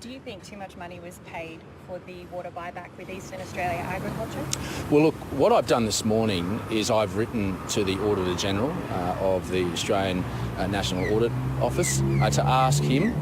Do you think too much money was paid for the water buyback with Eastern Australia Agriculture? Well, look, what I've done this morning is I've written to the Auditor-General of the Australian National Audit Office to ask him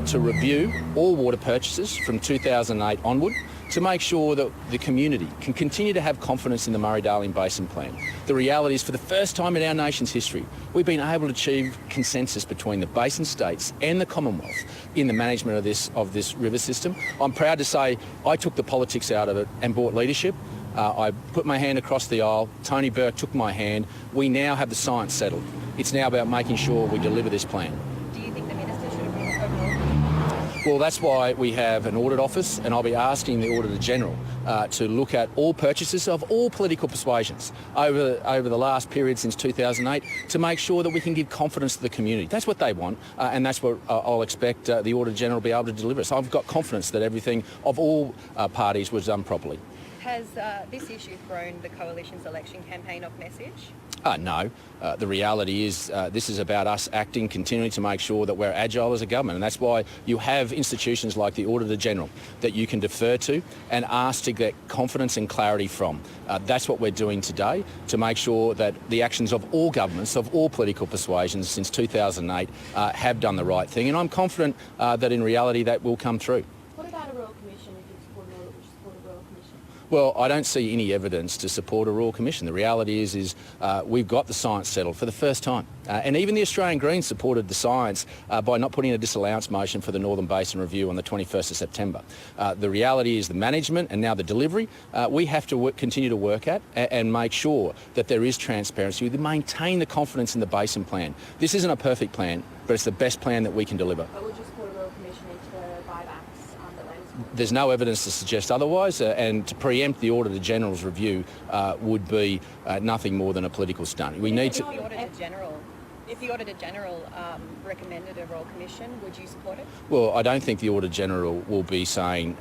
to review all water purchases from 2008 onward to make sure that the community can continue to have confidence in the Murray-Darling Basin Plan. The reality is, for the first time in our nation's history, we've been able to achieve consensus between the basin states and the Commonwealth in the management of this river system. I'm proud to say I took the politics out of it and brought leadership. I put my hand across the aisle. Tony Burke took my hand. We now have the science settled. It's now about making sure we deliver this plan. Do you think the Minister should have overruled? Well, that's why we have an audit office, and I'll be asking the Auditor-General to look at all purchases of all political persuasions over the last period since 2008 to make sure that we can give confidence to the community. That's what they want, and that's what I'll expect the Auditor-General to be able to deliver. So I've got confidence that everything of all parties was done properly. Has this issue thrown the Coalition's election campaign off message? No. The reality is this is about us acting, continuing to make sure that we're agile as a government, and that's why you have institutions like the Auditor-General that you can defer to and ask to get confidence and clarity from. That's what we're doing today to make sure that the actions of all governments, of all political persuasions since 2008 have done the right thing, and I'm confident that in reality that will come through. What about a Royal Commission if you support a Royal Commission? Well, I don't see any evidence to support a Royal Commission. The reality is we've got the science settled for the first time. And even the Australian Greens supported the science by not putting a disallowance motion for the Northern Basin Review on the 21st of September. The reality is the management and now the delivery, we have to continue to work at and make sure that there is transparency. We maintain the confidence in the Basin Plan. This isn't a perfect plan, but it's the best plan that we can deliver. But would you support a Royal Commission into buybacks that latest? There's no evidence to suggest otherwise, and to preempt the Auditor-General's review would be nothing more than a political stunt. We need to... If the Auditor-General recommended a Royal Commission, would you support it? Well, I don't think the Auditor-General will be saying,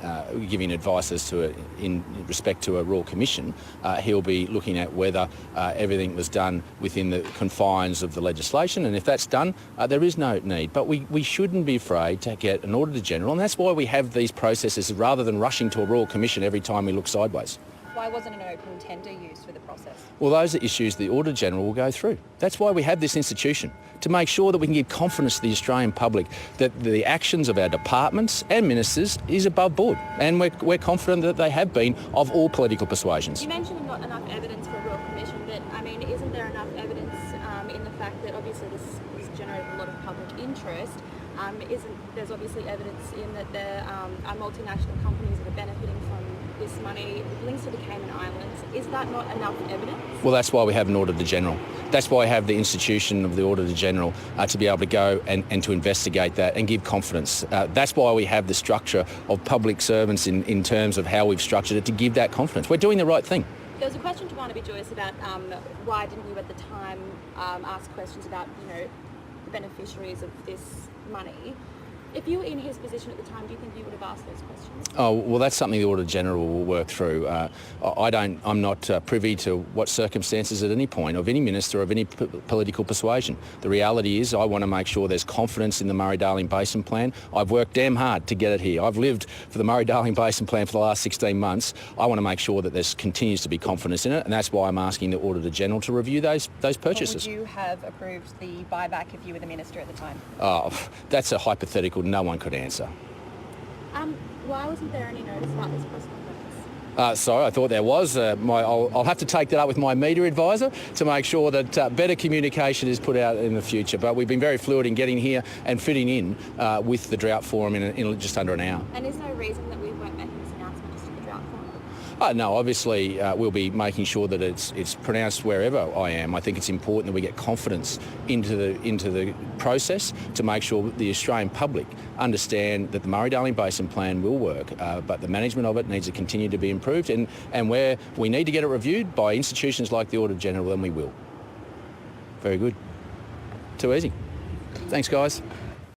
giving advice as to in respect to a Royal Commission. He'll be looking at whether everything was done within the confines of the legislation, and if that's done, there is no need. But we shouldn't be afraid to get an Auditor-General, and that's why we have these processes rather than rushing to a Royal Commission every time we look sideways. Why wasn't an open tender used for the process? Well, those are issues the Auditor-General will go through. That's why we have this institution, to make sure that we can give confidence to the Australian public that the actions of our departments and ministers is above board. And we're confident that they have been of all political persuasions. You mentioned not enough evidence for a Royal Commission, but I mean, isn't there enough evidence in the fact that obviously this generated a lot of public interest? There's obviously evidence in that there are multinational companies that are benefiting from this money, links to the Cayman Islands. Is that not enough evidence? Well, that's why we have an Auditor-General. That's why I have the institution of the Auditor-General to be able to go and to investigate that and give confidence. That's why we have the structure of public servants in terms of how we've structured it to give that confidence. We're doing the right thing. There was a question to Barnaby Joyce about why didn't you at the time ask questions about, the beneficiaries of this money. If you were in his position at the time, do you think you would have asked those questions? Oh, well, that's something the Auditor-General will work through. I'm not privy to what circumstances at any point of any minister of any political persuasion. The reality is I want to make sure there's confidence in the Murray-Darling Basin Plan. I've worked damn hard to get it here. I've lived for the Murray-Darling Basin Plan for the last 16 months. I want to make sure that there continues to be confidence in it, and that's why I'm asking the Auditor-General to review those purchases. Would you have approved the buyback if you were the minister at the time? Oh, that's a hypothetical no one could answer. Why wasn't there any notice about this press conference? Sorry, I thought there was. I'll have to take that up with my media advisor to make sure that better communication is put out in the future. But we've been very fluid in getting here and fitting in with the Drought Forum in just under an hour. And is there a reason that we weren't making this announcement just at the Drought Forum? No, obviously we'll be making sure that it's pronounced wherever I am. I think it's important that we get confidence into the process to make sure that the Australian public understand that the Murray-Darling Basin Plan will work, but the management of it needs to continue to be improved, and where we need to get it reviewed by institutions like the Auditor-General, then we will. Very good. Too easy. Thanks, guys.